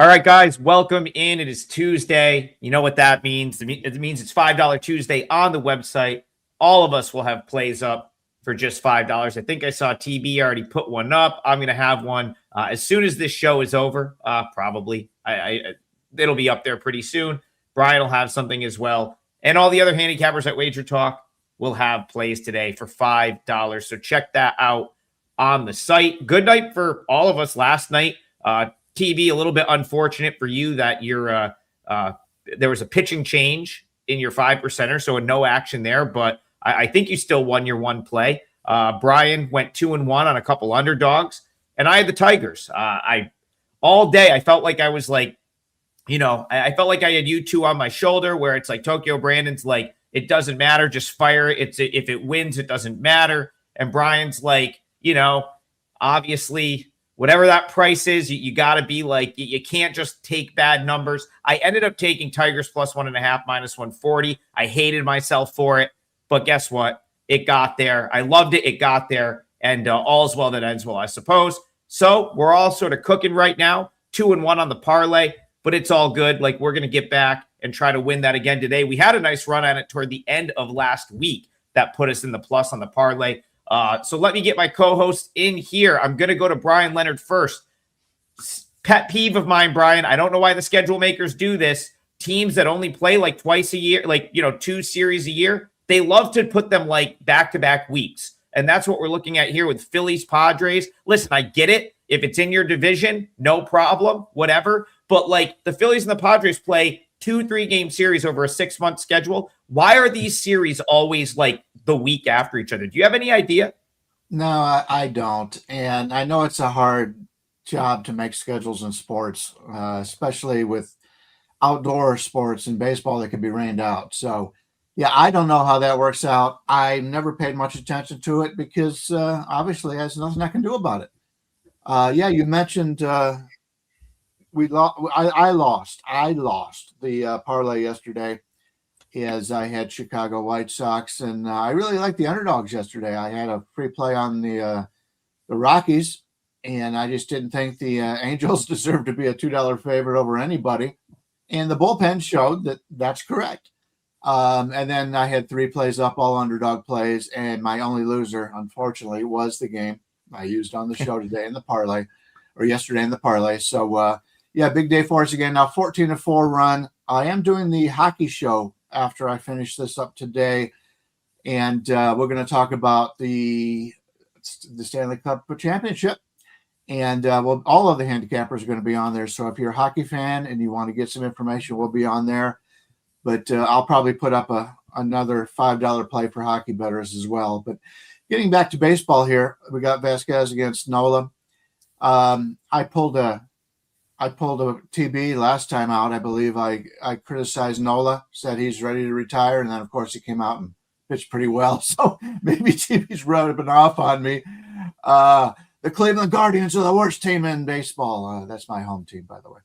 All right, guys, welcome in. It is Tuesday. You know what that means. It means it's $5 Tuesday on the website. All of us will have plays up for just $5. I think I saw TB already put one up. I'm going to have one as soon as this show is over, probably. It'll be up there pretty soon. Brian will have something as well. And all the other handicappers at WagerTalk will have plays today for $5. So check that out on the site. Good night for all of us last night. TV, a little bit unfortunate for you that there was a pitching change in your 5%er, so no action there, but I think you still won your one play. Brian went 2-1 on a couple underdogs, and I had the Tigers. All day I felt like I was like, I felt like I had you two on my shoulder, where it's like Tokyo Brandon's like, it doesn't matter, just fire it. If it wins, it doesn't matter. And Brian's like, obviously, whatever that price is, you got to be like, you can't just take bad numbers. I ended up taking Tigers plus 1.5, minus 140. I hated myself for it, but guess what? It got there. I loved it. It got there, and all's well that ends well, I suppose. So we're all sort of cooking right now, 2-1 on the parlay, but it's all good. Like, we're going to get back and try to win that again today. We had a nice run at it toward the end of last week that put us in the plus on the parlay. So let me get my co-host in here. I'm going to go to Bryan Leonard first. Pet peeve of mine, Brian. I don't know why the schedule makers do this. Teams that only play like twice a year, like, 2 series a year, they love to put them like back-to-back weeks. And that's what we're looking at here with Phillies, Padres. Listen, I get it. If it's in your division, no problem, whatever. But like, the Phillies and the Padres play 2-3 game series over a 6-month schedule. Why are these series always like the week after each other? Do you have any idea? No, I don't. And I know it's a hard job to make schedules in sports, especially with outdoor sports and baseball that can be rained out. So, yeah, I don't know how that works out. I never paid much attention to it because obviously there's nothing I can do about it. You mentioned I lost the parlay yesterday, as I had Chicago White Sox, and I really liked the underdogs yesterday. I had a free play on the Rockies, and I just didn't think the Angels deserved to be a $2 favorite over anybody. And the bullpen showed that that's correct. And then I had 3 plays up, all underdog plays, and my only loser, unfortunately, was the game I used on the show today in the parlay, or yesterday in the parlay. So, big day for us again. Now 14-4 run. I am doing the hockey show after I finish this up today, and we're going to talk about the Stanley Cup Championship, and all of the handicappers are going to be on there. So if you're a hockey fan and you want to get some information, we'll be on there. But I'll probably put up another $5 play for hockey bettors as well. But getting back to baseball here, we got Vasquez against Nola. I pulled a TB last time out. I believe I criticized Nola, said he's ready to retire, and then, of course, he came out and pitched pretty well. So maybe TB's rubbing off on me. The Cleveland Guardians are the worst team in baseball. That's my home team, by the way.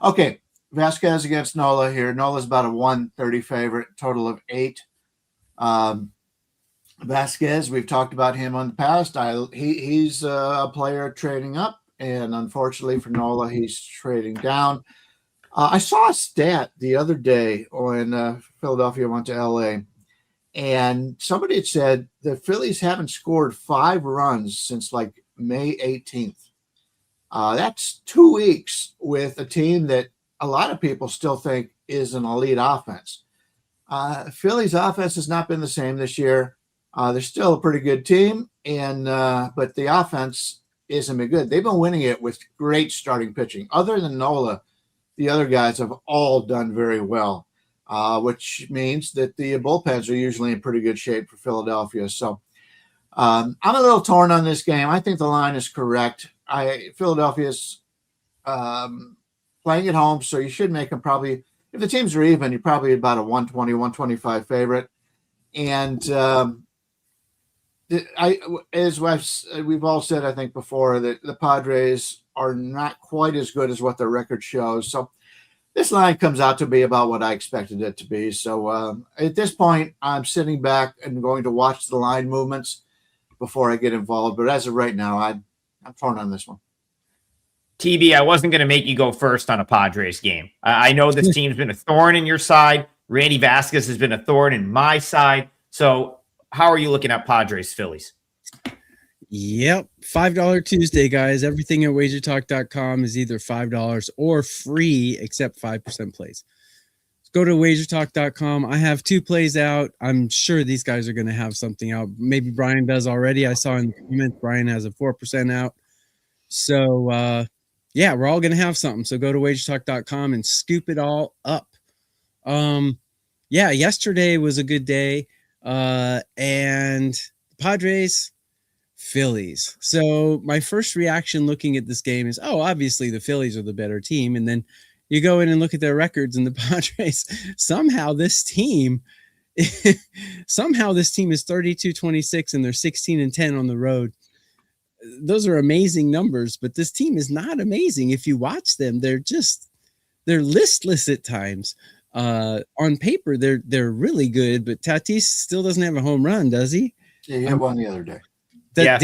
Okay, Vasquez against Nola here. Nola's about a 130 favorite, total of 8. Vasquez, we've talked about him on the past. He's a player trading up. And unfortunately for Nola, he's trading down. I saw a stat the other day when Philadelphia went to L.A., and somebody had said the Phillies haven't scored 5 runs since like May 18th. That's 2 weeks with a team that a lot of people still think is an elite offense. Phillies' offense has not been the same this year. They're still a pretty good team, but the offense isn't been good. They've been winning it with great starting pitching. Other than Nola, the other guys have all done very well, which means that the bullpens are usually in pretty good shape for Philadelphia. So I'm a little torn on this game. I think the line is correct. Philadelphia's playing at home, so you should make them probably, if the teams are even, you're probably about a 120, 125 favorite. And we've all said, I think before, that the Padres are not quite as good as what their record shows. So this line comes out to be about what I expected it to be. So at this point, I'm sitting back and going to watch the line movements before I get involved. But as of right now, I'm torn on this one. TB, I wasn't going to make you go first on a Padres game. I know this team's been a thorn in your side. Randy Vasquez has been a thorn in my side. So how are you looking at Padres Phillies? Yep. $5 Tuesday, guys. Everything at wagertalk.com is either $5 or free, except 5% plays. Go to wagertalk.com. I have 2 plays out. I'm sure these guys are going to have something out. Maybe Brian does already. I saw in the comments Brian has a 4% out. So, yeah, we're all going to have something. So go to wagertalk.com and scoop it all up. Yeah, yesterday was a good day. And Padres, Phillies. So my first reaction looking at this game is, oh, obviously the Phillies are the better team. And then you go in and look at their records, and the Padres, somehow this team is 32-26 and they're 16-10 on the road. Those are amazing numbers, but this team is not amazing. If you watch them, they're listless at times. On paper, they're really good, but Tatis still doesn't have a home run, does he? Yeah, he had one the other day.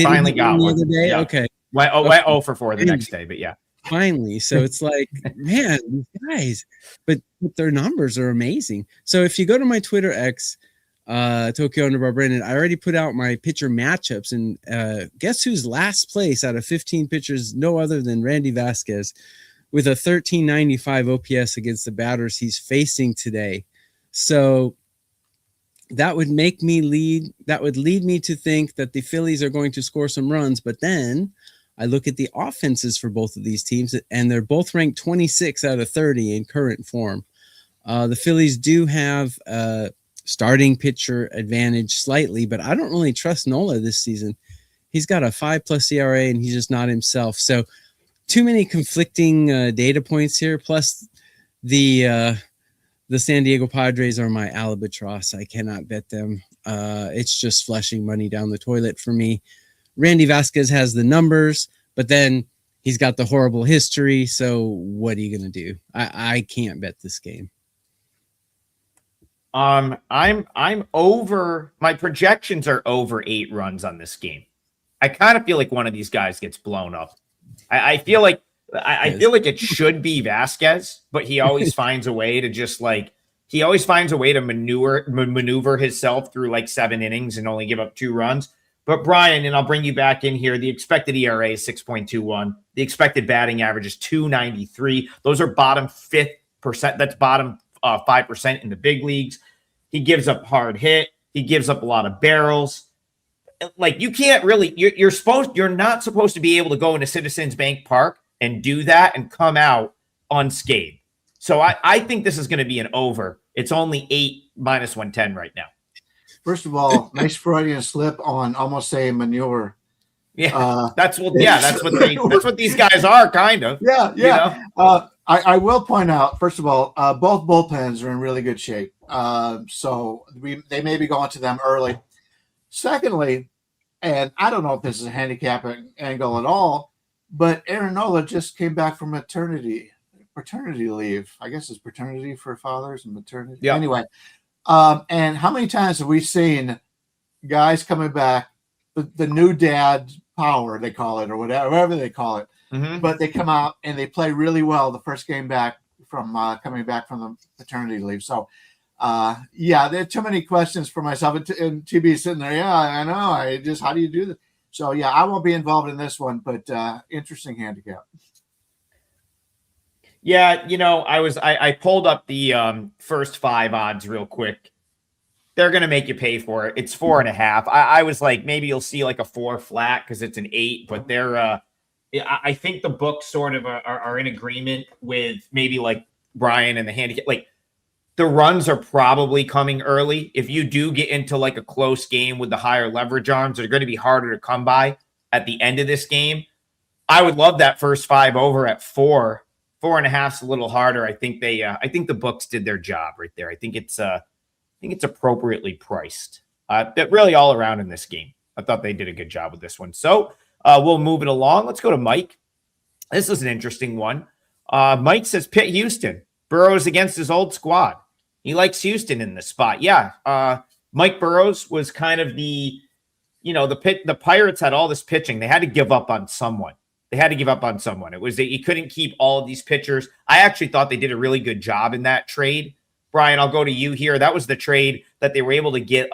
Finally got one. The other day? Yeah. Okay. Went 0 for 4 the next day, but yeah. Finally. So it's like, man, these guys, but their numbers are amazing. So if you go to my Twitter X, Tokyo_ Brandon, I already put out my pitcher matchups, and guess who's last place out of 15 pitchers? No other than Randy Vasquez, with a 1395 OPS against the batters he's facing today. So that would lead me to think that the Phillies are going to score some runs, but then I look at the offenses for both of these teams, and they're both ranked 26 out of 30 in current form. The Phillies do have starting pitcher advantage slightly, but I don't really trust Nola this season. He's got a 5+ ERA and he's just not himself. So too many conflicting data points here. Plus the San Diego Padres are my albatross. I cannot bet them. It's just flushing money down the toilet for me. Randy Vasquez has the numbers, but then he's got the horrible history. So what are you going to do? I can't bet this game. I'm over. My projections are over 8 runs on this game. I kind of feel like one of these guys gets blown up. I feel like it should be Vasquez, but he always finds a way to maneuver himself through like 7 innings and only give up 2 runs. But Brian, and I'll bring you back in here, the expected ERA is 6.21. The expected batting average is 293. Those are bottom 5%. That's bottom 5% in the big leagues. He gives up hard hit. He gives up a lot of barrels. Like, you can't really, you're not supposed to be able to go into Citizens Bank Park and do that and come out unscathed. So I think this is going to be an over. It's only 8 minus 110 right now. First of all, nice Freudian slip on almost saying manure. Yeah, that's what these guys are, kind of. Yeah. You know? I will point out, first of all, both bullpens are in really good shape. So they may be going to them early. Secondly, and I don't know if this is a handicap angle at all, but Aaron Nola just came back from paternity leave. I guess it's paternity for fathers and maternity. Yeah. Anyway, and how many times have we seen guys coming back, the new dad power, they call it, or whatever they call it, but they come out and they play really well the first game back from coming back from the paternity leave. So, there are too many questions for myself, and TB sitting there. Yeah, I know. How do you do this? So, yeah, I won't be involved in this one, but interesting handicap. Yeah, I pulled up the first 5 odds real quick. They're going to make you pay for it. It's 4.5. I was like, maybe you'll see like a 4 flat because it's an 8, but they're, I think the books sort of are in agreement with maybe like Brian and the handicap. Like, the runs are probably coming early. If you do get into like a close game with the higher leverage arms, they're going to be harder to come by at the end of this game. I would love that first 5 over at 4. 4.5 is a little harder. I think the books did their job right there. I think it's appropriately priced. But really all around in this game, I thought they did a good job with this one. So we'll move it along. Let's go to Mike. This is an interesting one. Mike says Pitt Houston. Burrows against his old squad. He likes Houston in this spot. Yeah. Mike Burrows was kind of the Pirates had all this pitching. They had to give up on someone. They had to give up on someone. It was that you couldn't keep all of these pitchers. I actually thought they did a really good job in that trade. Brian, I'll go to you here. That was the trade that they were able to get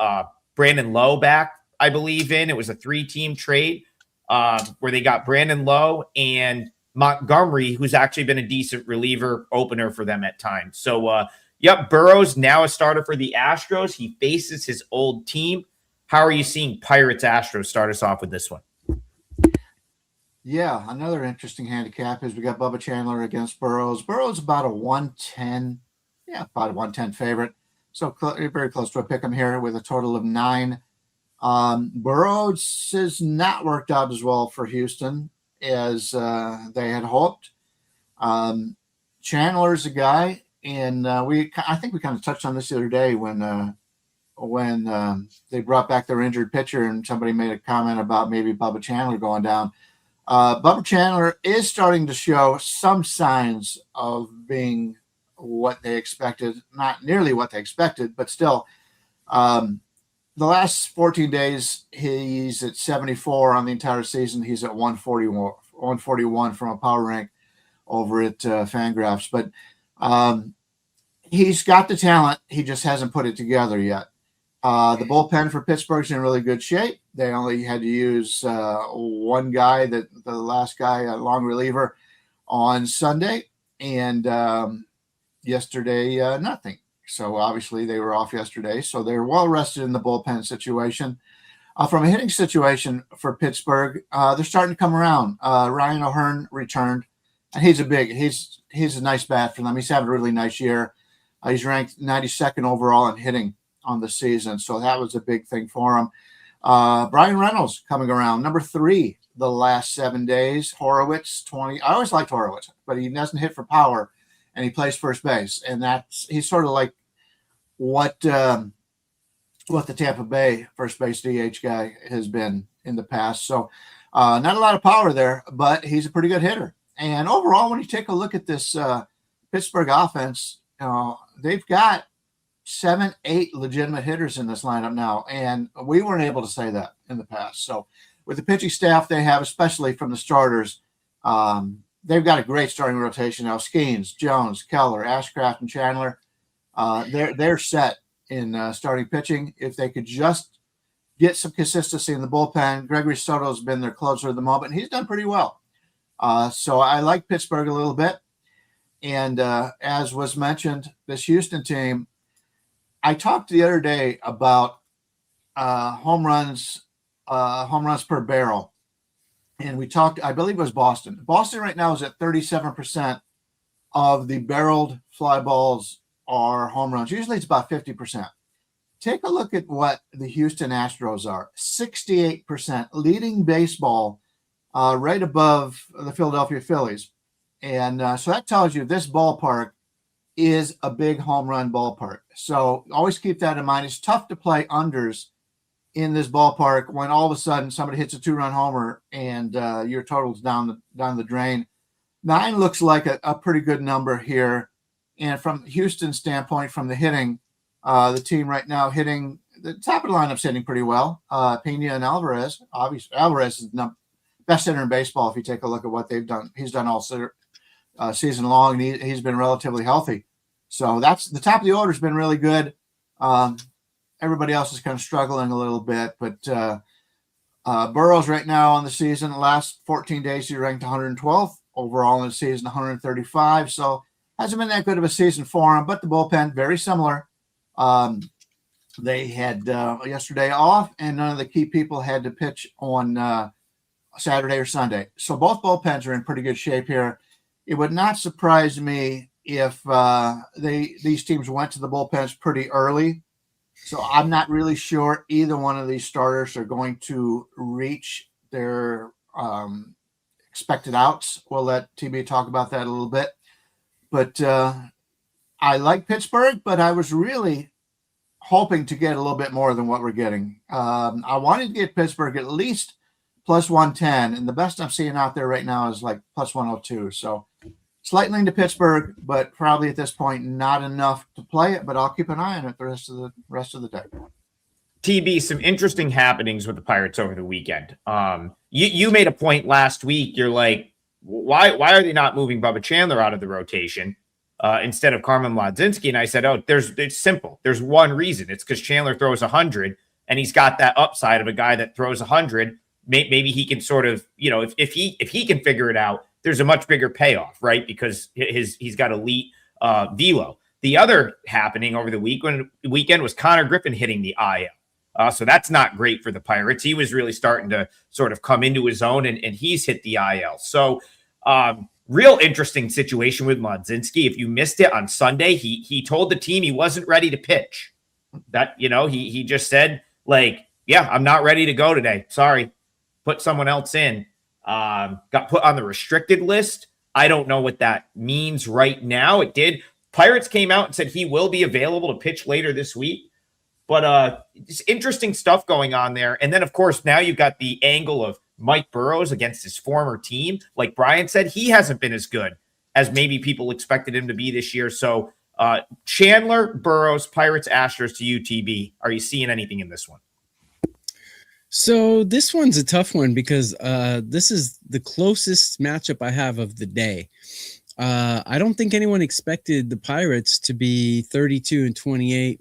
Brandon Lowe back, I believe in. It was a 3-team trade where they got Brandon Lowe and Montgomery, who's actually been a decent reliever opener for them at times. So, Burrow's now a starter for the Astros. He faces his old team. How are you seeing Pirates Astros? Start us off with this one. Yeah, another interesting handicap is we got Bubba Chandler against Burrows. Burrows about a 110, about a 110 favorite. So very close to a pick 'em here with a total of 9. Burrows has not worked out as well for Houston as they had hoped. Chandler's a guy, and I think we kind of touched on this the other day when they brought back their injured pitcher and somebody made a comment about maybe Bubba Chandler going down. Bubba Chandler is starting to show some signs of being what they expected, not nearly what they expected, but still. The last 14 days, he's at 74 on the entire season. He's at 141 from a power rank over at Fangraphs. But he's got the talent. He just hasn't put it together yet. The bullpen for Pittsburgh's in really good shape. They only had to use one guy, the last guy, a long reliever, on Sunday, and yesterday nothing. So obviously they were off yesterday, so they're well rested in the bullpen situation. From a hitting situation for Pittsburgh, they're starting to come around. Ryan O'Hearn returned, and he's a nice bat for them. He's having a really nice year. He's ranked 92nd overall in hitting on the season, so that was a big thing for him. Brian Reynolds coming around, number 3 the last 7 days. Horowitz 20. I always liked Horowitz, but he doesn't hit for power, and he plays first base, and he's sort of like what the Tampa Bay first base DH guy has been in the past. So not a lot of power there, but he's a pretty good hitter. And overall, when you take a look at this Pittsburgh offense, they've got 7-8 legitimate hitters in this lineup now, and we weren't able to say that in the past. So with the pitching staff they have, especially from the starters, they've got a great starting rotation now. Skeens, Jones, Keller, Ashcraft, and Chandler. They're set in starting pitching. If they could just get some consistency in the bullpen. Gregory Soto's been their closer at the moment. He's done pretty well. So I like Pittsburgh a little bit. And as was mentioned, this Houston team, I talked the other day about home runs per barrel. And we talked, I believe it was Boston. Boston right now is at 37% of the barreled fly balls are home runs. Usually it's about 50%. Take a look at what the Houston Astros are. 68%, leading baseball, right above the Philadelphia Phillies. And so that tells you this ballpark is a big home run ballpark. So always keep that in mind. It's tough to play unders in this ballpark when all of a sudden somebody hits a 2-run homer and your total's down the drain. 9 looks like a pretty good number here. And from Houston's standpoint, from the hitting, the team right now hitting, the top of the lineup's hitting pretty well. Pena and Alvarez. Obviously, Alvarez is the best hitter in baseball if you take a look at what they've done. He's done all season long, and he's been relatively healthy. So that's the top of the order has been really good. Everybody else is kind of struggling a little bit, but Burrows right now on the season, the last 14 days, he ranked 112th overall in the season, 135. So hasn't been that good of a season for him, but the bullpen, very similar. They had yesterday off, and none of the key people had to pitch on Saturday or Sunday. So both bullpens are in pretty good shape here. It would not surprise me if these teams went to the bullpens pretty early. So I'm not really sure either one of these starters are going to reach their expected outs. We'll let TB talk about that a little bit. But I like Pittsburgh, but I was really hoping to get a little bit more than what we're getting. I wanted to get Pittsburgh at least plus 110, and the best I'm seeing out there right now is like plus 102. So slightly into Pittsburgh, but probably at this point not enough to play it, but I'll keep an eye on it the rest of the day. TB, some interesting happenings with the Pirates over the weekend. you made a point last week. You're like, why are they not moving Bubba Chandler out of the rotation instead of Carmen Mlodzinski? And I said, it's simple. There's one reason. It's because Chandler throws 100, and he's got that upside of a guy that throws 100. Maybe he can sort of, if he can figure it out, there's a much bigger payoff, right? Because he's got elite velo. The other happening over the weekend was Connor Griffin hitting the IL. So that's not great for the Pirates. He was really starting to sort of come into his own, and he's hit the IL. So real interesting situation with Mlodzinski. If you missed it on Sunday, he told the team he wasn't ready to pitch. That, he just said, like, yeah, I'm not ready to go today. Sorry. Put someone else in. Got put on the restricted list. I don't know what that means right now. It did. Pirates came out and said he will be available to pitch later this week. But it's interesting stuff going on there. And then, of course, now you've got the angle of Mike Burrows against his former team. Like Brian said, he hasn't been as good as maybe people expected him to be this year. So Chandler, Burrows, Pirates, Astros to UTB. Are you seeing anything in this one? So this one's a tough one because this is the closest matchup I have of the day. I don't think anyone expected the Pirates to be 32-28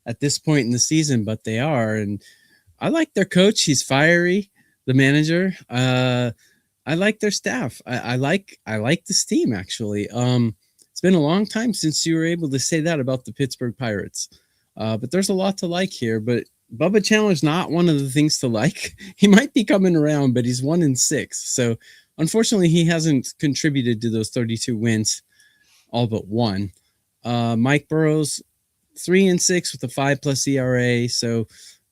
at this point in the season, but they are. And I like their coach. He's fiery, the manager. I like their staff. I like this team, actually. It's been a long time since you were able to say that about the Pittsburgh Pirates. But there's a lot to like here. But Bubba Chandler's not one of the things to like. He might be coming around, but he's 1-6. So unfortunately, he hasn't contributed to those 32 wins, all but one. Mike Burrows, 3-6 with a 5+ ERA. So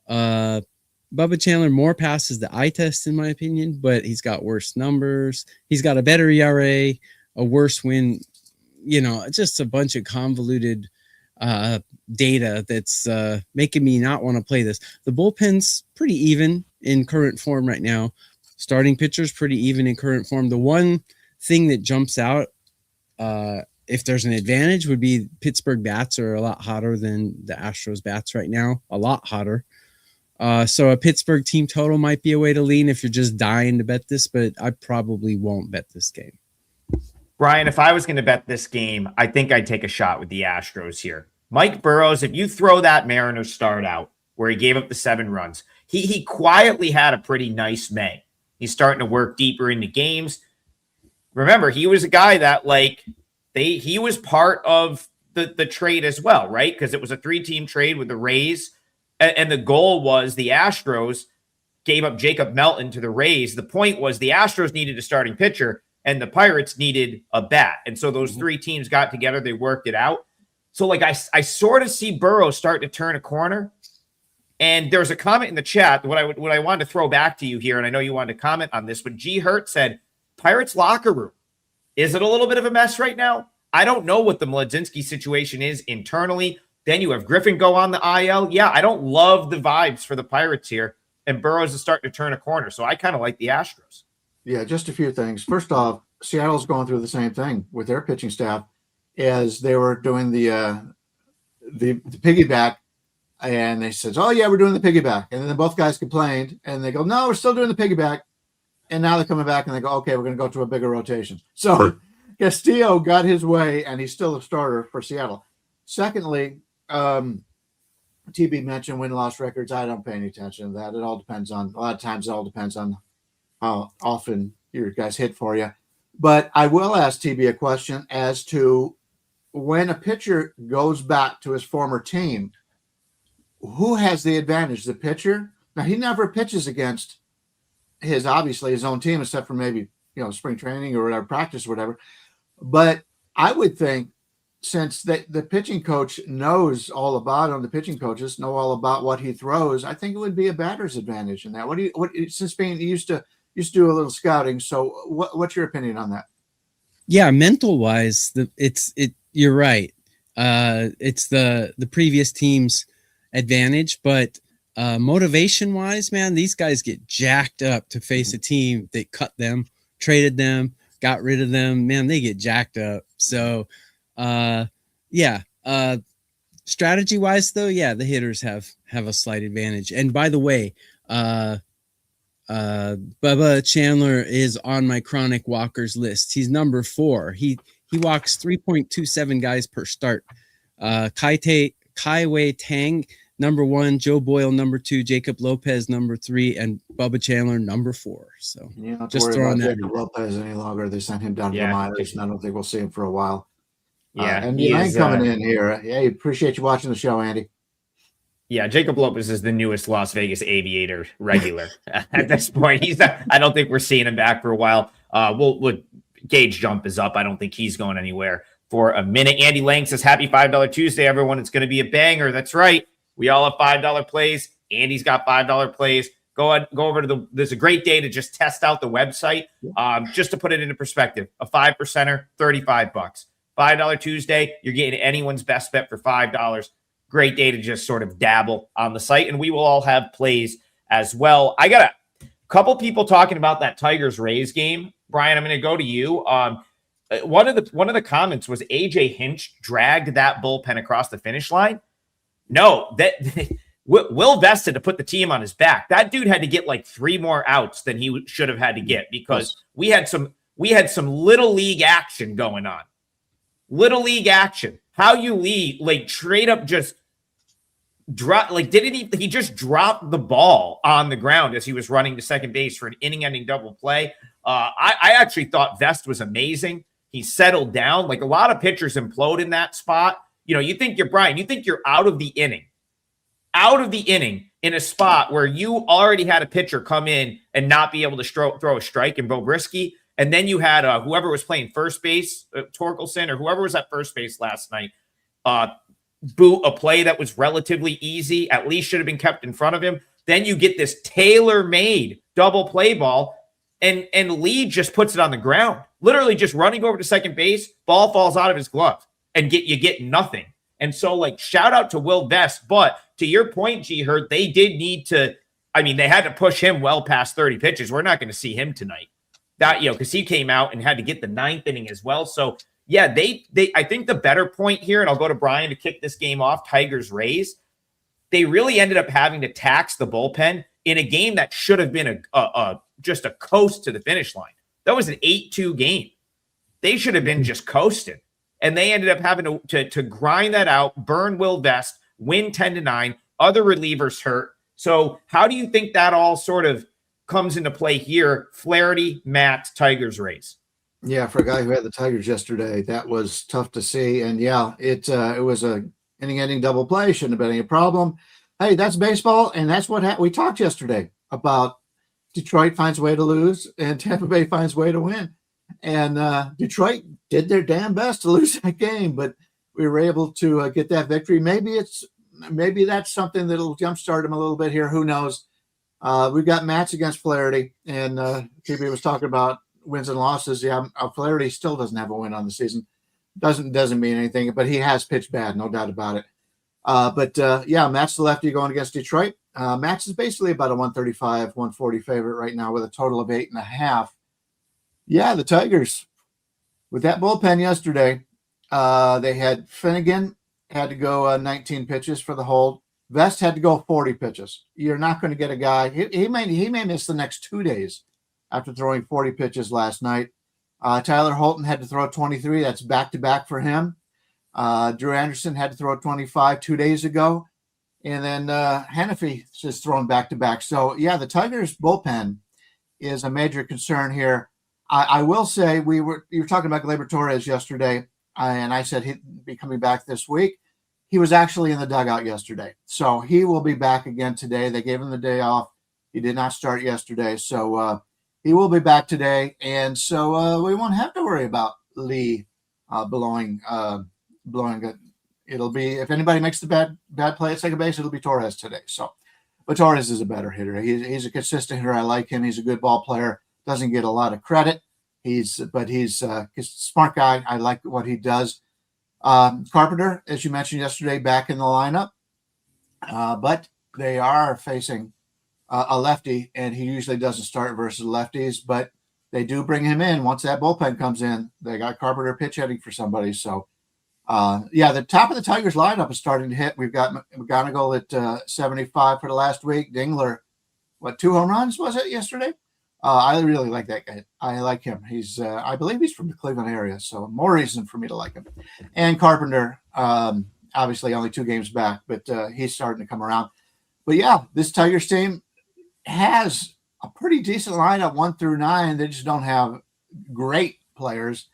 Bubba Chandler more passes the eye test, in my opinion, but he's got worse numbers. He's got a better ERA, a worse win. Just a bunch of convoluted data that's making me not want to play this. The bullpen's pretty even in current form right now. Starting pitchers pretty even in current form. The one thing that jumps out, if there's an advantage, would be Pittsburgh bats are a lot hotter than the Astros bats right now. A lot hotter. So a Pittsburgh team total might be a way to lean if you're just dying to bet this, but I probably won't bet this game. Brian, if I was going to bet this game, I think I'd take a shot with the Astros here. Mike Burrows, if you throw that Mariners start out where he gave up the 7 runs, he quietly had a pretty nice May. He's starting to work deeper into games. Remember, he was a guy that he was part of the trade as well, right? Because it was a 3-team trade with the Rays. And the goal was the Astros gave up Jacob Melton to the Rays. The point was the Astros needed a starting pitcher and the Pirates needed a bat. And so those 3 teams got together. They worked it out. So I sort of see Burrow start to turn a corner. And there's a comment in the chat, what I wanted to throw back to you here, and I know you wanted to comment on this, but G. Hurt said, Pirates locker room, is it a little bit of a mess right now? I don't know what the Mlodzinski situation is internally. Then you have Griffin go on the IL. Yeah, I don't love the vibes for the Pirates here, and Burrows is starting to turn a corner, so I kind of like the Astros. Yeah, just a few things. First off, Seattle's going through the same thing with their pitching staff as they were doing the piggyback. And they said, oh, yeah, we're doing the piggyback. And then both guys complained. And they go, no, we're still doing the piggyback. And now they're coming back and they go, okay, we're going to go to a bigger rotation. So Castillo got his way, and he's still a starter for Seattle. Secondly, TB mentioned win-loss records. I don't pay any attention to that. It all depends on – a lot of times it all depends on how often your guys hit for you. But I will ask TB a question as to when a pitcher goes back to his former team – who has the advantage? The pitcher? Now, he never pitches against his own team, except for maybe, spring training or whatever, practice or whatever. But I would think since the pitching coach knows all about him, the pitching coaches know all about what he throws, I think it would be a batter's advantage in that. Since being used to do a little scouting. So what's your opinion on that? Yeah, mental wise, you're right. It's the previous team's advantage, but motivation wise, man, these guys get jacked up to face a team that cut them, traded them, got rid of them. Man, they get jacked up. So strategy wise though, yeah, the hitters have a slight advantage. And by the way, Bubba Chandler is on my chronic walkers list. He's number 4. He walks 3.27 guys per start. Kai Wei Tang, number 1, Joe Boyle, number 2, Jacob Lopez, number 3, and Bubba Chandler, number 4. So You don't have to just worry throwing about that. Jacob Lopez any longer. They sent him down to the Yeah. minors, and I don't think we'll see him for a while. Yeah, and he Elaine is, coming in here. Hey, appreciate you watching the show, Andy. Yeah, Jacob Lopez is the newest Las Vegas Aviator regular at this point. He's not, I don't think we're seeing him back for a while. We'll Gage Jump is up. I don't think he's going anywhere for a minute. Andy Lang says, happy $5 Tuesday, everyone. It's going to be a banger. That's right. We all have $5 plays. Andy's got $5 plays. Go over to there's a great day to just test out the website. Just to put it into perspective, a 5%er, $35. $5 Tuesday, you're getting anyone's best bet for $5. Great day to just sort of dabble on the site, and we will all have plays as well. I got a couple people talking about that Tigers-Rays game. Brian, I'm going to go to you. One of the comments was AJ Hinch dragged that bullpen across the finish line. No, that Will Vest had to put the team on his back. That dude had to get like 3 more outs than he should have had to get because we had some little league action going on. Little league action. How you lead, like straight up just drop, like he just dropped the ball on the ground as he was running to second base for an inning-ending double play. I actually thought Vest was amazing. He settled down. Like a lot of pitchers implode in that spot. You know, you think you're out of the inning in a spot where you already had a pitcher come in and not be able to throw a strike in Bobrisky. And then you had whoever was playing first base, Torkelson, or whoever was at first base last night, boot a play that was relatively easy, at least should have been kept in front of him. Then you get this tailor-made double play ball, and Lee just puts it on the ground, literally just running over to second base, ball falls out of his glove, and you get nothing. And so, like, shout out to Will Vest, but to your point, G-Hurt, they did need to, they had to push him well past 30 pitches. We're not going to see him tonight. Because he came out and had to get the 9th inning as well. So, yeah, I think the better point here, and I'll go to Brian to kick this game off, Tigers-Rays, they really ended up having to tax the bullpen in a game that should have been just a coast to the finish line. That was an 8-2 game. They should have been just coasting. And they ended up having to grind that out, burn Will Vest, win 10-9, other relievers hurt. So how do you think that all sort of comes into play here? Flaherty, Matt, Tigers-Rays. Yeah, for a guy who had the Tigers yesterday, that was tough to see. And yeah, it was a inning-ending double play. Shouldn't have been any problem. Hey, that's baseball, and that's what we talked yesterday about. Detroit finds a way to lose, and Tampa Bay finds a way to win. And Detroit did their damn best to lose that game, but we were able to get that victory. Maybe that's something that'll jumpstart them a little bit here. Who knows? We've got Mats against Flaherty, and KB was talking about wins and losses. Yeah, Flaherty still doesn't have a win on the season. Doesn't mean anything, but he has pitched bad, no doubt about it. Yeah, Mats the lefty going against Detroit. Mats is basically about a 135, 140 favorite right now with a total of 8.5. Yeah, the Tigers with that bullpen yesterday. They had Finnegan had to go 19 pitches for the hold. Vest had to go 40 pitches. You're not going to get a guy. He may miss the next 2 days after throwing 40 pitches last night. Tyler Holton had to throw 23. That's back-to-back for him. Drew Anderson had to throw 25 2 days ago. And then Hannafy is throwing back-to-back. So, yeah, the Tigers' bullpen is a major concern here. I will say you were talking about Gleyber Torres yesterday, and I said he'd be coming back this week. He was actually in the dugout yesterday. So he will be back again today. They gave him the day off. He did not start yesterday. So he will be back today. And so we won't have to worry about Lee blowing it. It'll be, if anybody makes the bad play at second base, it'll be Torres today. So, but Torres is a better hitter. He's a consistent hitter. I like him. He's a good ball player. Doesn't get a lot of credit. He's a smart guy. I like what he does. Carpenter, as you mentioned yesterday, back in the lineup, but they are facing a lefty, and he usually doesn't start versus lefties, but they do bring him in once that bullpen comes in. They got Carpenter pitch hitting for somebody. So, the top of the Tigers lineup is starting to hit. We've got McGonigal at 75 for the last week. Dingler 2 home runs was it yesterday? I really like that guy. I like him. He's, I believe he's from the Cleveland area, so more reason for me to like him. And Carpenter, obviously only 2 games back, but he's starting to come around. But yeah, this Tigers team has a pretty decent lineup 1 through 9. They just don't have great players.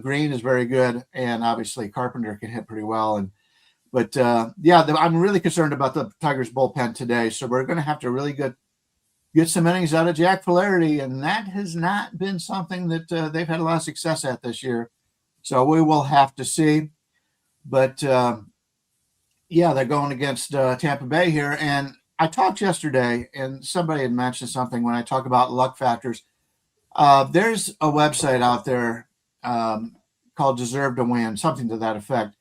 Green is very good, and obviously Carpenter can hit pretty well. But I'm really concerned about the Tigers bullpen today. So we're going to have to really get some innings out of Jack Flaherty, and that has not been something that they've had a lot of success at this year. So we will have to see. But they're going against Tampa Bay here. And I talked yesterday, and somebody had mentioned something when I talk about luck factors. There's a website out there called Deserve to Win, something to that effect.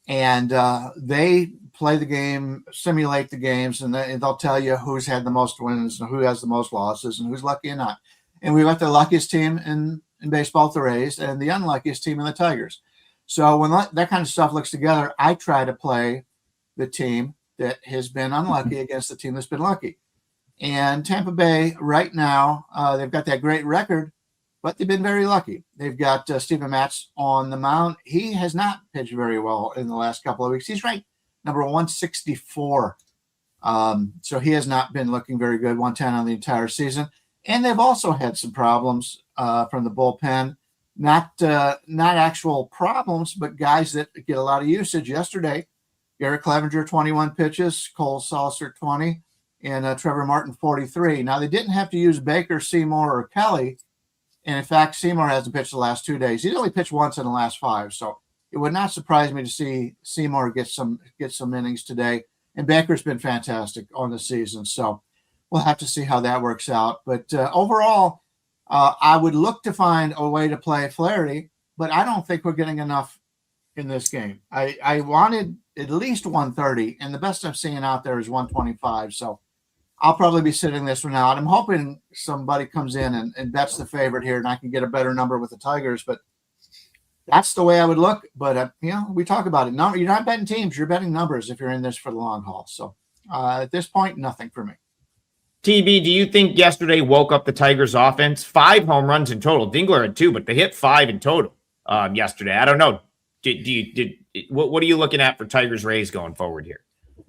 And they play the game, simulate the games, and they'll tell you who's had the most wins and who has the most losses and who's lucky and not. And we got the luckiest team in baseball, the Rays, and the unluckiest team in the Tigers. So when that kind of stuff looks together, I try to play the team that has been unlucky against the team that's been lucky. And Tampa Bay right now, they've got that great record, but they've been very lucky. They've got Steven Matz on the mound. He has not pitched very well in the last couple of weeks. He's ranked number 164. So he has not been looking very good, 110 on the entire season. And they've also had some problems from the bullpen. Not actual problems, but guys that get a lot of usage. Yesterday, Garrett Clevenger, 21 pitches, Cole Saucer, 20, and Trevor Martin, 43. Now, they didn't have to use Baker, Seymour, or Kelly. And in fact, Seymour hasn't pitched the last 2 days. He's only pitched once in the last 5. So it would not surprise me to see Seymour get some innings today. And Baker's been fantastic on the season. So we'll have to see how that works out. But overall, I would look to find a way to play Flaherty, but I don't think we're getting enough in this game. I wanted at least 130, and the best I'm seeing out there is 125. So I'll probably be sitting this one out. I'm hoping somebody comes in and bets the favorite here, and I can get a better number with the Tigers. But that's the way I would look. But we talk about it. No, you're not betting teams; you're betting numbers if you're in this for the long haul. So at this point, nothing for me. TB, do you think yesterday woke up the Tigers' offense? 5 home runs in total. Dingler had 2, but they hit 5 in total yesterday. I don't know. What are you looking at for Tigers Rays going forward here?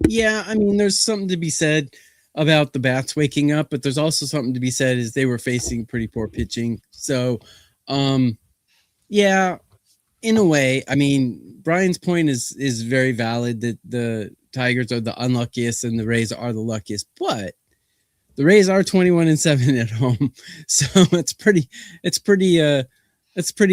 Yeah, I mean, there's something to be said about the bats waking up, but there's also something to be said is they were facing pretty poor pitching. So, in a way, I mean, Brian's point is very valid that the Tigers are the unluckiest and the Rays are the luckiest, but the Rays are 21-7 at home. So it's pretty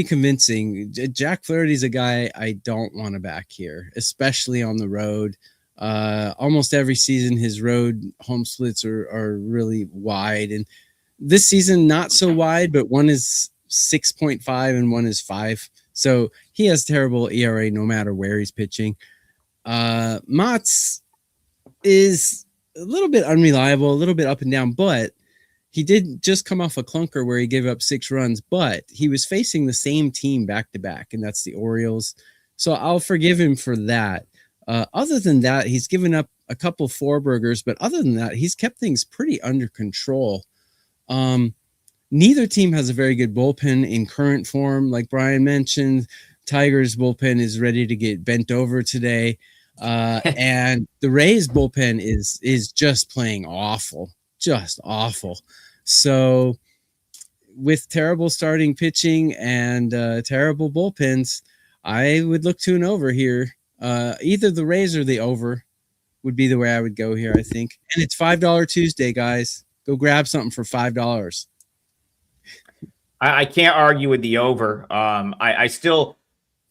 convincing. Jack Flaherty's a guy I don't want to back here, especially on the road. Almost every season, his road home splits are really wide, and this season not so wide, but one is 6.5 and one is 5. So he has terrible ERA no matter where he's pitching. Matz is a little bit unreliable, a little bit up and down, but he did just come off a clunker where he gave up 6 runs, but he was facing the same team back to back, and that's the Orioles. So I'll forgive him for that. Other than that, he's given up a couple 4-burgers, but other than that, he's kept things pretty under control. Neither team has a very good bullpen in current form. Like Brian mentioned, Tigers bullpen is ready to get bent over today. And the Rays bullpen is just playing awful, just awful. So with terrible starting pitching and terrible bullpens, I would look to an over here. Either the Rays or the over would be the way I would go here, I think. And it's $5 Tuesday, guys. Go grab something for $5. I can't argue with the over.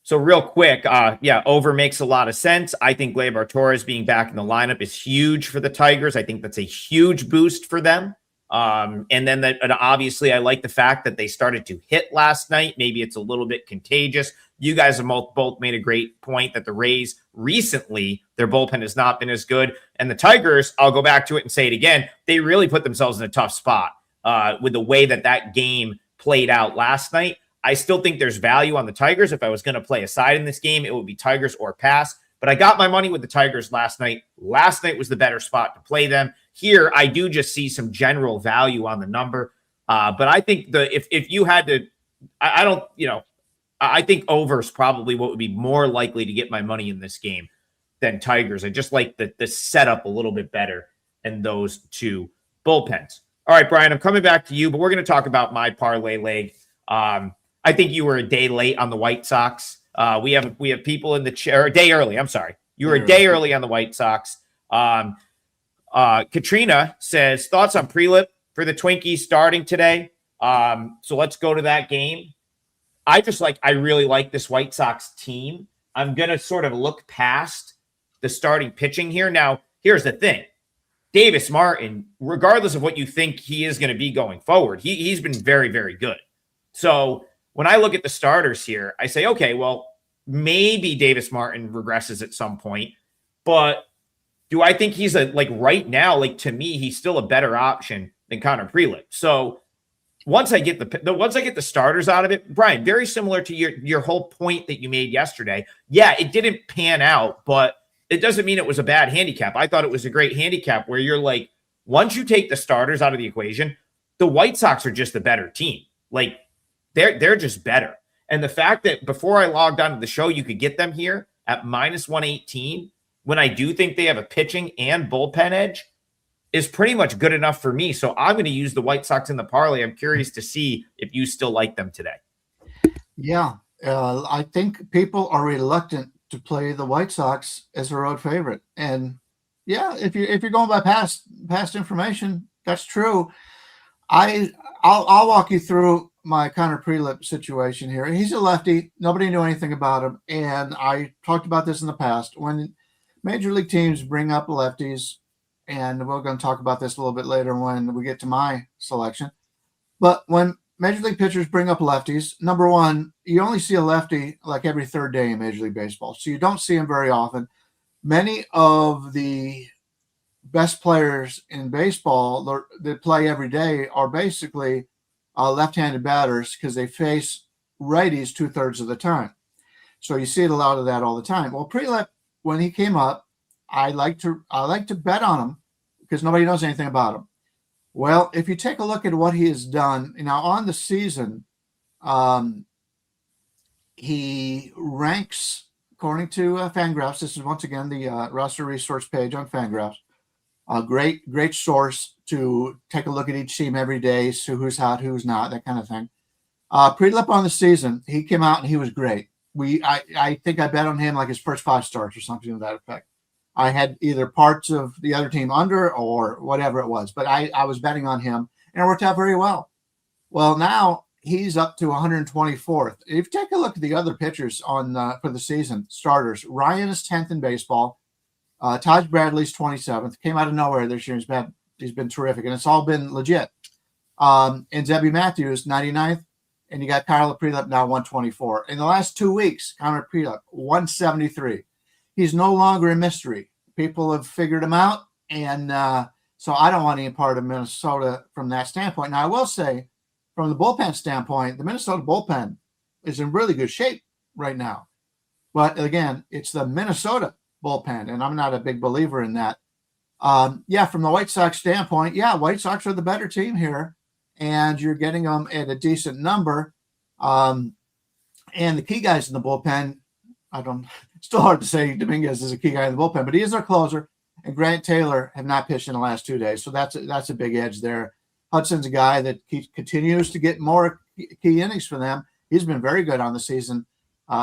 So real quick, over makes a lot of sense. I think Gleyber Torres being back in the lineup is huge for the Tigers. I think that's a huge boost for them. And then obviously I like the fact that they started to hit last night. Maybe it's a little bit contagious. You guys have both made a great point that the Rays recently, their bullpen has not been as good. And the Tigers, I'll go back to it and say it again, they really put themselves in a tough spot with the way that game played out last night. I still think there's value on the Tigers. If I was going to play a side in this game, it would be Tigers or pass. But I got my money with the Tigers last night. Last night was the better spot to play them. here I do just see some general value on the number. But I think if you had to, I don't, I think over is probably what would be more likely to get my money in this game than Tigers. I just like the setup a little bit better in those two bullpens. All right, Brian, I'm coming back to you, but we're going to talk about my parlay leg. I think you were a day late on the White Sox. We have people in the chair, a day early. I'm sorry. You were a day early on the White Sox. Katrina says, thoughts on Prelip for the Twinkies starting today. So let's go to that game. I really like this White Sox team. I'm going to sort of look past the starting pitching here. Now, here's the thing. Davis Martin, regardless of what you think he is going to be going forward, he's been very, very good. So when I look at the starters here, I say, okay, well, maybe Davis Martin regresses at some point, but do I think he's right now, to me, he's still a better option than Connor Prelip. So once I get the starters out of it, Brian, very similar to your whole point that you made yesterday. Yeah, it didn't pan out, but it doesn't mean it was a bad handicap. I thought it was a great handicap where you're like, once you take the starters out of the equation, the White Sox are just the better team. They're just better. And the fact that before I logged on to the show, you could get them here at -118, when I do think they have a pitching and bullpen edge, is pretty much good enough for me. So I'm going to use the White Sox in the parlay. I'm curious to see if you still like them today. Yeah, I think people are reluctant to play the White Sox as a road favorite. And yeah, if you're going by past information, that's true. I'll walk you through my Connor Prelip situation here. He's a lefty. Nobody knew anything about him. And I talked about this in the past. When major league teams bring up lefties, and we're going to talk about this a little bit later when we get to my selection. But when major league pitchers bring up lefties, number one, you only see a lefty like every third day in Major League Baseball. So you don't see him very often. Many of the best players in baseball that play every day are basically left-handed batters because they face righties 2/3 of the time. So you see a lot of that all the time. Well, Prelip, when he came up, I like to bet on him because nobody knows anything about him. Well, if you take a look at what he has done now on the season, he ranks according to Fangraphs. This is once again the roster resource page on Fangraphs. A great source to take a look at each team every day, so who's hot, who's not, that kind of thing. Prelip on the season, he came out and he was great. I think I bet on him like his first 5 starts or something to that effect. I had either parts of the other team under or whatever it was, but I was betting on him, and it worked out very well. Well, now he's up to 124th. If you take a look at the other pitchers for the season, starters, Ryan is 10th in baseball. Taj Bradley's 27th. Came out of nowhere this year. He's been terrific, and it's all been legit. And Zebby Matthews, 99th, and you got Kyle Prelip now 124. In the last 2 weeks, Connor Prelip, 173. He's no longer a mystery. People have figured him out, and so I don't want any part of Minnesota from that standpoint. Now, I will say, from the bullpen standpoint, the Minnesota bullpen is in really good shape right now. But again, it's the Minnesota bullpen, and I'm not a big believer in that. From the White Sox standpoint, White Sox are the better team here, and you're getting them at a decent number. And the key guys in the bullpen, still hard to say Dominguez is a key guy in the bullpen, but he is our closer, and Grant Taylor have not pitched in the last 2 days. So that's a big edge there. Hudson's a guy that continues to get more key innings for them. He's been very good on the season.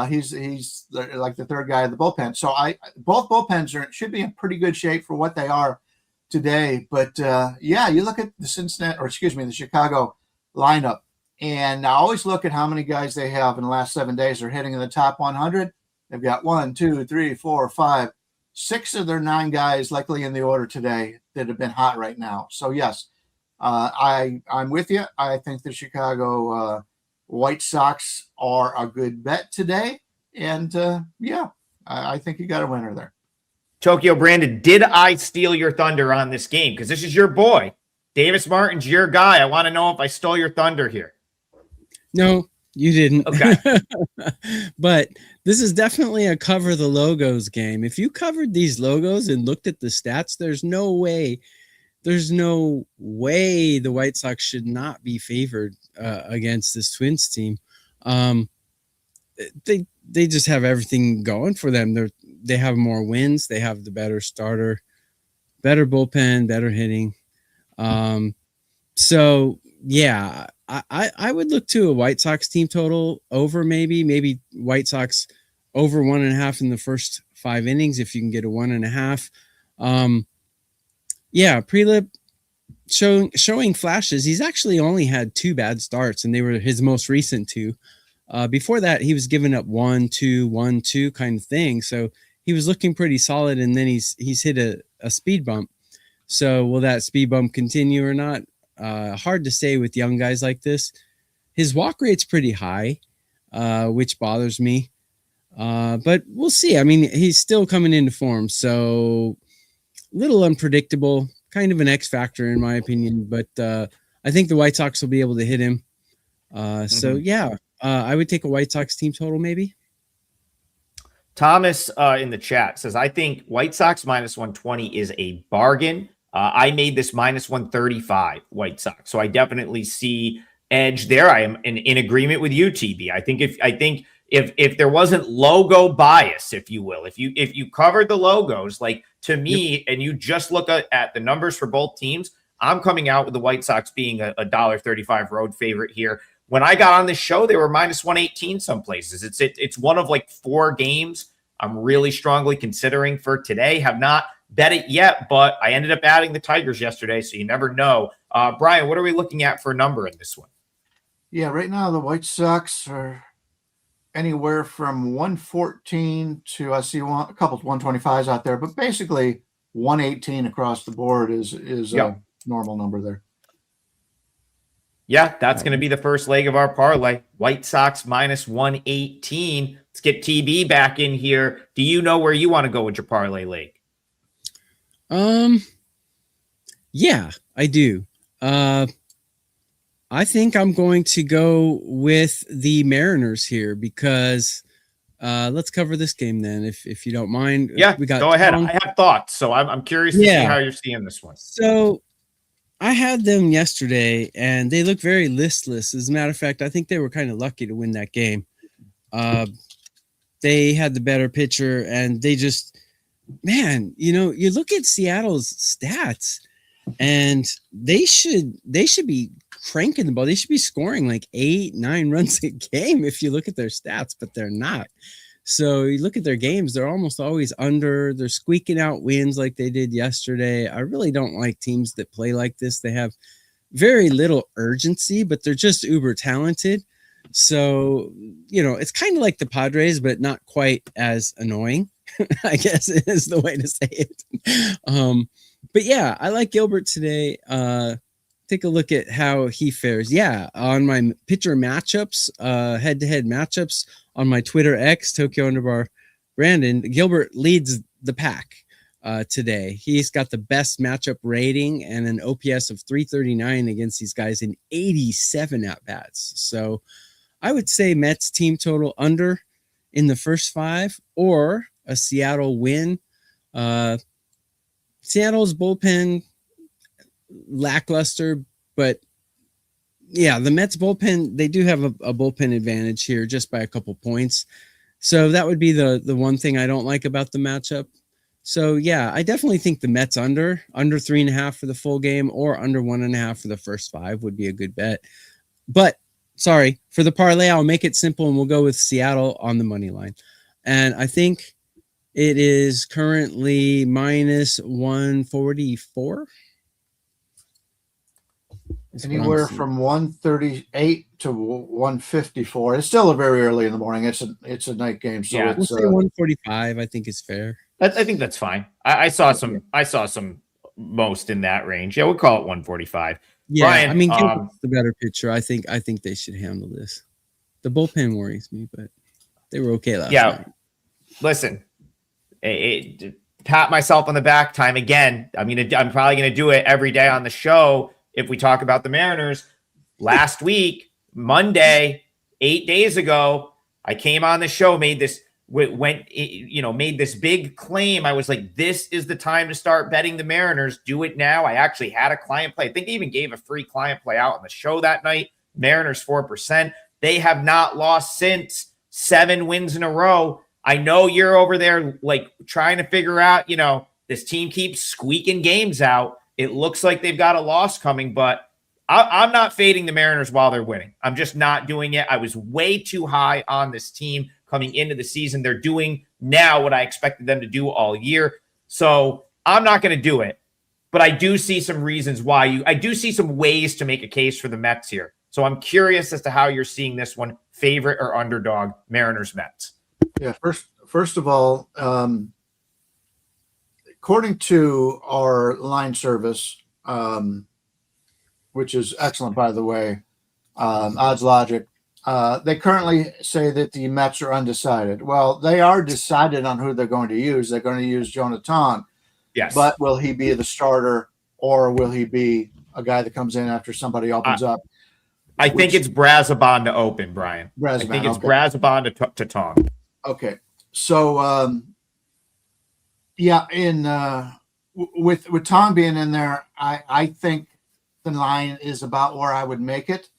He's like the third guy in the bullpen. So both bullpens should be in pretty good shape for what they are today. But you look at the Chicago lineup, and I always look at how many guys they have in the last 7 days are hitting in the top 100. They've got 1, 2, 3, 4, 5, 6 of their 9 guys likely in the order today that have been hot right now. So yes, I'm with you. I think the Chicago White Sox are a good bet today. And I think you got a winner there. Tokyo Brandon, did I steal your thunder on this game? Because this is your boy. Davis Martin's your guy. I want to know if I stole your thunder here. No, you didn't. Okay. But this is definitely a cover the logos game. If you covered these logos and looked at the stats, there's no way there's no way the White Sox should not be favored against this Twins team. They just have everything going for them. They have more wins. They have the better starter, better bullpen, better hitting. So yeah, I would look to a White Sox team total over maybe White Sox over 1.5 in the first 5 innings if you can get a 1.5. Yeah, Prelip showing flashes. He's actually only had 2 bad starts, and they were his most recent 2. Before that, he was giving up 1-2, 1-2 kind of thing. So he was looking pretty solid, and then he's hit a speed bump. So will that speed bump continue or not? Hard to say with young guys like this. His walk rate's pretty high, which bothers me. But we'll see. I mean, he's still coming into form, so a little unpredictable, kind of an X factor in my opinion. But I think the White Sox will be able to hit him. So yeah, I would take a White Sox team total maybe. Thomas in the chat says, I think White Sox minus 120 is a bargain. I made this minus 135 White Sox. So I definitely see edge there. I am in agreement with you, TB. I think if there wasn't logo bias, if you will, if you covered the logos, like to me, and you just look at the numbers for both teams, I'm coming out with the White Sox being a $1.35 road favorite here. When I got on this show, they were minus 118 some places. It's one of like 4 games I'm really strongly considering for today. Have not bet it yet, but I ended up adding the Tigers yesterday, so you never know. Brian, what are we looking at for a number in this one? Yeah, right now the White Sox are anywhere from 114 to, I see a couple of 125s out there, but basically 118 across the board is a normal number there. Yeah, that's going to be the first leg of our parlay. White Sox minus 118. Let's get TB back in here. Do you know where you want to go with your parlay leg? Yeah, I do. I think I'm going to go with the Mariners here because let's cover this game then, if you don't mind. Yeah, go ahead. I have thoughts, so I'm curious to see how you're seeing this one. So I had them yesterday, and they look very listless. As a matter of fact, I think they were kind of lucky to win that game. They had the better pitcher, and they just, man, you look at Seattle's stats, and they should be cranking the ball. They should be scoring like 8-9 runs a game if you look at their stats, but they're not. So you look at their games, they're almost always under. They're squeaking out wins like they did yesterday. I really don't like teams that play like this. They have very little urgency, but they're just uber talented. So, it's kind of like the Padres, but not quite as annoying, I guess is the way to say it. But yeah, I like Gilbert today. Take a look at how he fares. Yeah, on my pitcher matchups, head-to-head matchups on my Twitter X, Tokyo _ Brandon, Gilbert leads the pack today. He's got the best matchup rating and an OPS of 339 against these guys in 87 at-bats. So I would say Mets team total under in the first 5 or a Seattle win. Seattle's bullpen lackluster, but yeah, the Mets bullpen, they do have a bullpen advantage here just by a couple points. So that would be the one thing I don't like about the matchup. So yeah, I definitely think the Mets under 3.5 for the full game or under 1.5 for the first 5 would be a good bet. But sorry, for the parlay, I'll make it simple and we'll go with Seattle on the money line. And I think it is currently minus 144. Anywhere from 138 to 154. It's still very early in the morning. It's a night game, so we'll say 145. I think is fair. I think that's fine. I saw some most in that range. Yeah, we'll call it 145. Yeah, Brian, I mean, Gilbert's the better pitcher. I think they should handle this. The bullpen worries me, but they were okay last night. Listen, pat myself on the back time again. I'm probably gonna do it every day on the show. If we talk about the Mariners, last week, Monday, 8 days ago, I came on the show, made this made this big claim, I was like, this is the time to start betting the Mariners. Do it now. I actually had a client play. I think they even gave a free client play out on the show that night. Mariners 4%. They have not lost since. 7 wins in a row. I know you're over there like trying to figure out, this team keeps squeaking games out. It looks like they've got a loss coming, but I'm not fading the Mariners while they're winning. I'm just not doing it. I was way too high on this team coming into the season. They're doing now what I expected them to do all year. So I'm not going to do it, but I do see some reasons why I do see some ways to make a case for the Mets here. So I'm curious as to how you're seeing this one, favorite or underdog, Mariners Mets. Yeah, first of all, according to our line service, which is excellent, by the way, Odds Logic, they currently say that the Mets are undecided. Well, they are decided on who they're going to use. They're going to use Jonathan. Yes. But will he be the starter, or will he be a guy that comes in after somebody opens up? I think it's Brazoban to open, Brian. I think it's Brazoban to Tong. Okay. So, with Tong being in there, I think the line is about where I would make it.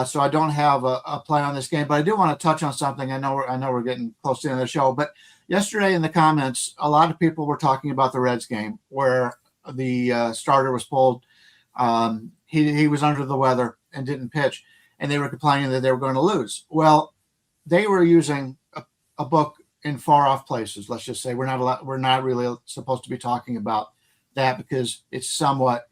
So I don't have a play on this game, but I do want to touch on something. I know we're getting close to the end of the show, but yesterday in the comments, a lot of people were talking about the Reds game where the starter was pulled. He was under the weather and didn't pitch, and they were complaining that they were going to lose. Well, they were using a book in far off places. Let's just say we're not really supposed to be talking about that because it's somewhat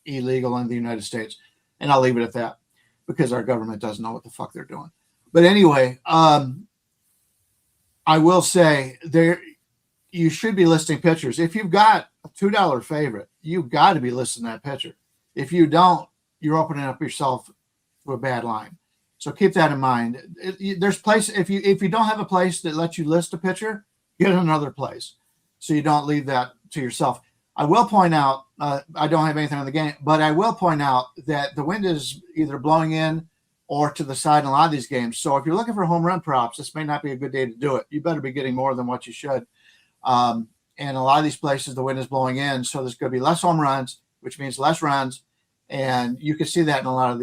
illegal in the United States, and I'll leave it at that because our government doesn't know what the fuck they're doing. But anyway, I will say you should be listing pitchers. If you've got a $2 favorite, you've got to be listing that pitcher. If you don't, you're opening up yourself to a bad line. So keep that in mind. There's place if you don't have a place that lets you list a pitcher, get another place so you don't leave that to yourself. I will point out, I don't have anything on the game, but I will point out that the wind is either blowing in or to the side in a lot of these games. So if you're looking for home run props, this may not be a good day to do it. You better be getting more than what you should. And a lot of these places, the wind is blowing in, so there's going to be less home runs, which means less runs. And you can see that in a lot of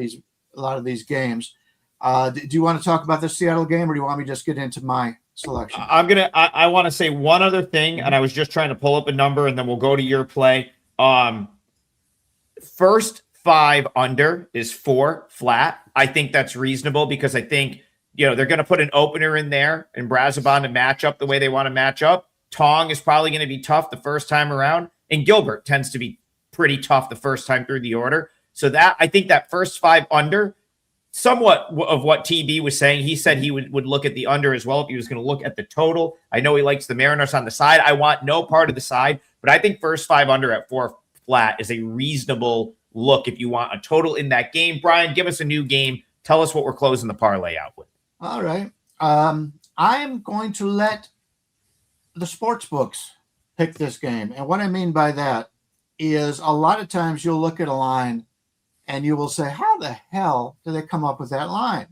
these games. Do you want to talk about the Seattle game, or do you want me to just get into my selection? I want to say one other thing, and I was just trying to pull up a number, and then we'll go to your play. First 5 under is 4 flat. I think that's reasonable because I think they're going to put an opener in there and Brazoban to match up the way they want to match up. Tong is probably going to be tough the first time around, and Gilbert tends to be pretty tough the first time through the order. So I think that first 5 under, somewhat of what TB was saying. He said he would look at the under as well if he was going to look at the total. I know he likes the Mariners on the side. I want no part of the side, but I think first 5 under at 4 flat is a reasonable look if you want a total in that game. Brian, give us a new game. Tell us what we're closing the parlay out with. All right. I am going to let the sports books pick this game. And what I mean by that is a lot of times you'll look at a line and you will say, how the hell did they come up with that line?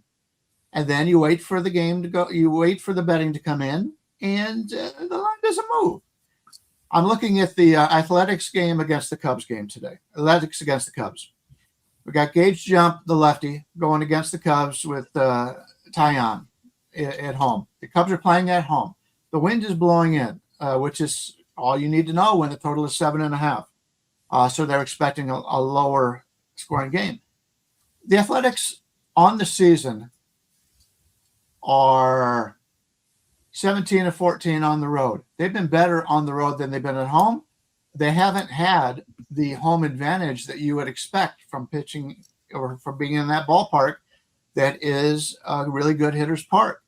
And then you wait for the game to go. You wait for the betting to come in, and the line doesn't move. I'm looking at the Athletics game against the Cubs game today. Athletics against the Cubs. We got Gage Jump, the lefty, going against the Cubs with Tyon at home. The Cubs are playing at home. The wind is blowing in, which is all you need to know when the total is 7.5. So they're expecting a lower scoring game. The Athletics on the season are 17-14 on the road. They've been better on the road than they've been at home. They haven't had the home advantage that you would expect from pitching or from being in that ballpark that is a really good hitter's park.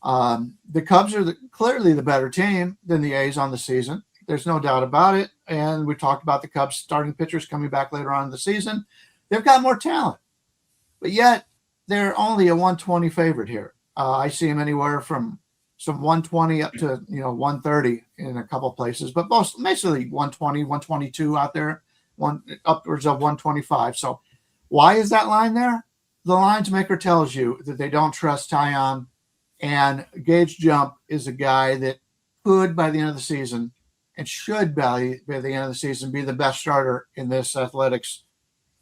The Cubs are clearly the better team than the A's on the season. There's no doubt about it. And we talked about the Cubs starting pitchers coming back later on in the season. They've got more talent, but yet they're only a 120 favorite here. I see them anywhere from some 120 up to 130 in a couple of places, but basically 120, 122 out there, upwards of 125. So why is that line there? The lines maker tells you that they don't trust Tyon And Gage Jump is a guy that could, by the end of the season, and should by the end of the season, be the best starter in this Athletics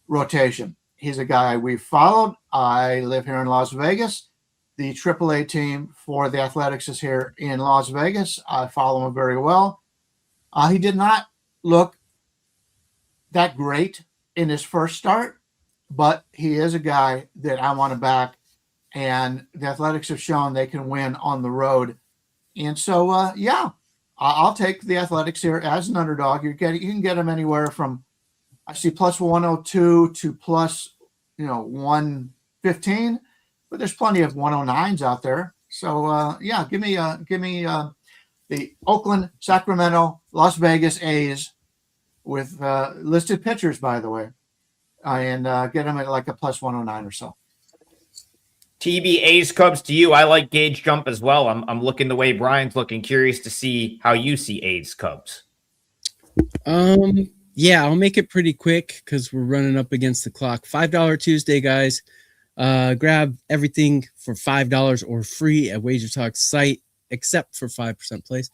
rotation. He's a guy we followed. I live here in Las Vegas. The AAA team for the Athletics is here in Las Vegas. I follow him very well. He did not look that great in his first start, but he is a guy that I want to back, and the Athletics have shown they can win on the road. And so, I'll take the Athletics here as an underdog. You can get them anywhere from, I see, plus 102 to plus 115, but there's plenty of 109s out there. So give me the Oakland, Sacramento, Las Vegas A's with listed pitchers, by the way, and get them at like a plus 109 or so. TB, A's, Cubs to you. I like Gage Jump as well. I'm looking the way Brian's looking. Curious to see how you see A's, Cubs. Yeah, I'll make it pretty quick because we're running up against the clock. $5 Tuesday, guys. Grab everything for $5 or free at WagerTalk site, except for 5% plays.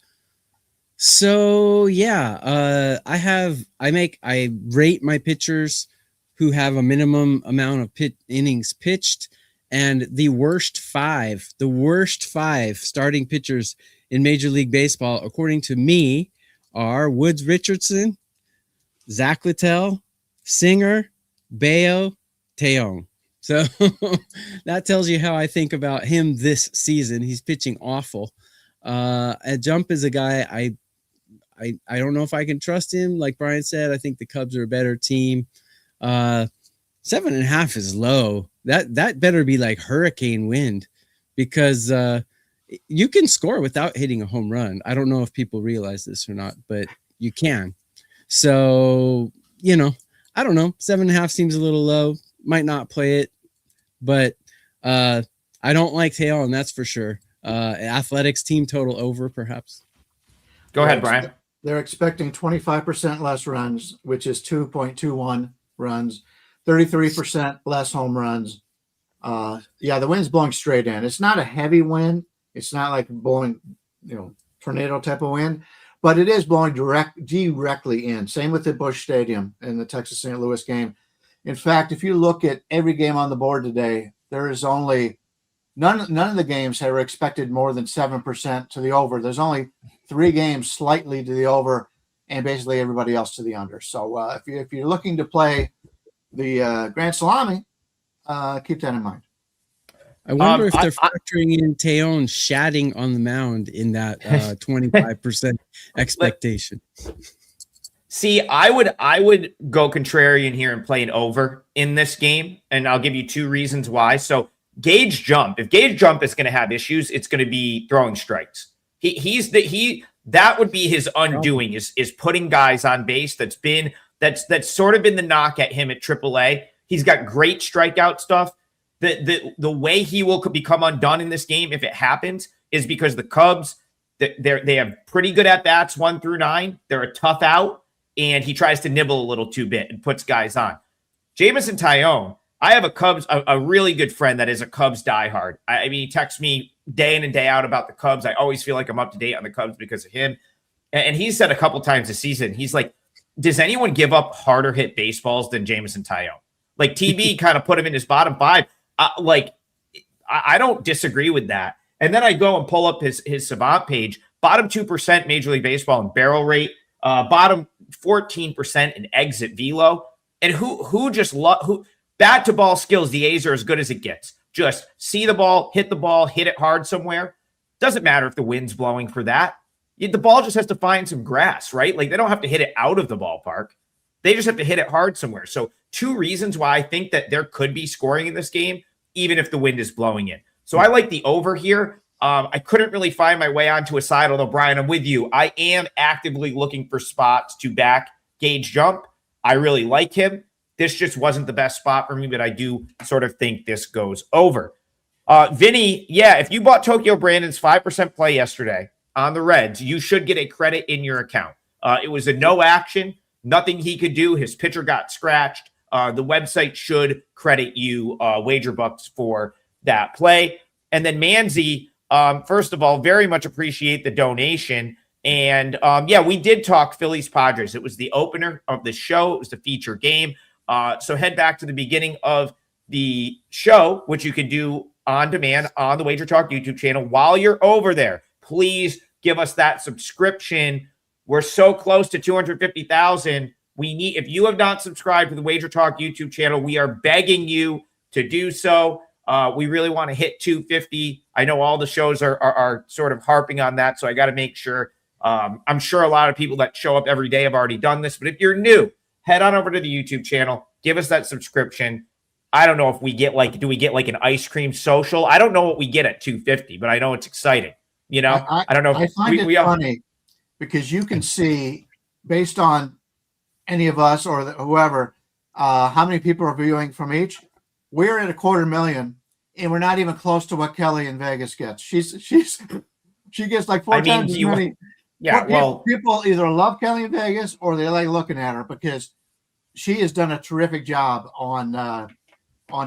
So yeah, I rate my pitchers who have a minimum amount of innings pitched, and the worst five starting pitchers in Major League Baseball, according to me, are Woods Richardson, Zach Littell, Singer, Bayo, Teong. So that tells you how I think about him this season. He's pitching awful. Jump is a guy I don't know if I can trust him. Like Brian said, I think the Cubs are a better team. 7.5 is low. That better be like hurricane wind, because you can score without hitting a home run. I don't know if people realize this or not, but you can. So, I don't know. 7.5 seems a little low. Might not play it, but I don't like tail, and that's for sure. Athletics team total over, perhaps. Go ahead, Brian. They're expecting 25% less runs, which is 2.21 runs, 33% less home runs. The wind's blowing straight in. It's not a heavy wind. It's not like blowing, tornado type of wind, but it is blowing directly in. Same with the Busch Stadium in the Texas St. Louis game. In fact, if you look at every game on the board today, there is only none of the games have expected more than 7% to the over. There's only 3 games slightly to the over, and basically everybody else to the under. So if you're looking to play the Grand Salami, keep that in mind. I wonder if they're factoring in Teon shatting on the mound in that 25% expectation. See, I would go contrarian here and play an over in this game, and I'll give you 2 reasons why. So Gage Jump, if Gage Jump is going to have issues, it's going to be throwing strikes. That would be his undoing is putting guys on base. That's sort of been the knock at him at AAA. He's got great strikeout stuff. The way he will become undone in this game, if it happens, is because the Cubs, they have pretty good at bats 1 through 9. They're a tough out, and he tries to nibble a little too bit and puts guys on. Jamison Tyone, I have a really good friend that is a Cubs diehard. I mean, he texts me day in and day out about the Cubs. I always feel like I'm up to date on the Cubs because of him. And he said a couple times this season, he's like, does anyone give up harder hit baseballs than Jamison Tyone? Like TB kind of put him in his bottom 5. I don't disagree with that. And then I go and pull up his Savant page, bottom 2% Major League Baseball in barrel rate, bottom 14% in exit velo. And who bat to ball skills, the A's are as good as it gets. Just see the ball, hit it hard somewhere. Doesn't matter if the wind's blowing for that. The ball just has to find some grass, right? Like they don't have to hit it out of the ballpark. They just have to hit it hard somewhere. So 2 reasons why I think that there could be scoring in this game, even if the wind is blowing in. So I like the over here. I couldn't really find my way onto a side, although, Brian, I'm with you. I am actively looking for spots to back Gage Jump. I really like him. This just wasn't the best spot for me, but I do sort of think this goes over. Vinny, if you bought Tokyo Brandon's 5% play yesterday on the Reds, you should get a credit in your account. It was a no action, nothing he could do. His pitcher got scratched. The website should credit you wager bucks for that play. And then Manzi, First of all, very much appreciate the donation. And yeah, we did talk Phillies Padres. It was the opener of the show. It was the feature game. So head back to the beginning of the show, which you can do on demand on the WagerTalk YouTube channel. While you're over there, please give us that subscription. We're so close to 250,000. We need, if you have not subscribed to the WagerTalk YouTube channel, we are begging you to do so. We really want to hit 250. I know all the shows are sort of harping on that, so I got to make sure. I'm sure a lot of people that show up every day have already done this, but if you're new, head on over to the YouTube channel, give us that subscription. I don't know if we get do we get like an ice cream social? I don't know what we get at 250, but I know it's exciting. You know, I don't know. I find it funny because you can see based on any of us or whoever, how many people are viewing from each. We're at 250,000 and we're not even close to what Kelly in Vegas gets. She gets like four times as many. Yeah, well, people either love Kelly in Vegas or they like looking at her because she has done a terrific job on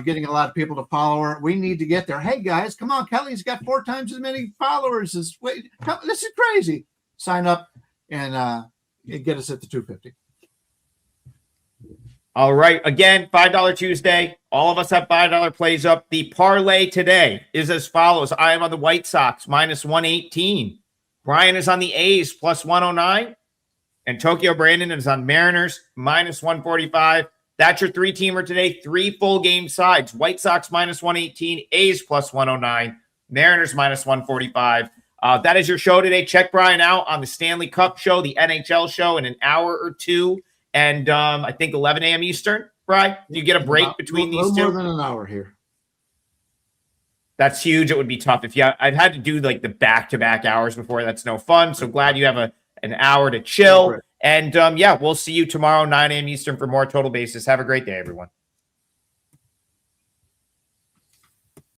getting a lot of people to follow her. We need to get there. Hey guys, come on! Kelly's got 4 times as many followers. This is crazy. Sign up and get us at the 250. All right. Again, $5 Tuesday. All of us have $5 plays up. The parlay today is as follows. I am on the White Sox -118. Brian is on the A's +109. And Tokyo Brandon is on Mariners -145. That's your 3-teamer today. 3 full game sides. White Sox -118. A's +109. Mariners -145. That is your show today. Check Brian out on the Stanley Cup show, the NHL show in an hour or two. And I think 11 a.m. Eastern, Brian. Do you get a break between these two? More than an hour here. That's huge. It would be tough if I've had to do like the back-to-back hours before. That's no fun. So glad you have an hour to chill. And yeah, we'll see you tomorrow, 9 a.m. Eastern for more Total Basis. Have a great day, everyone.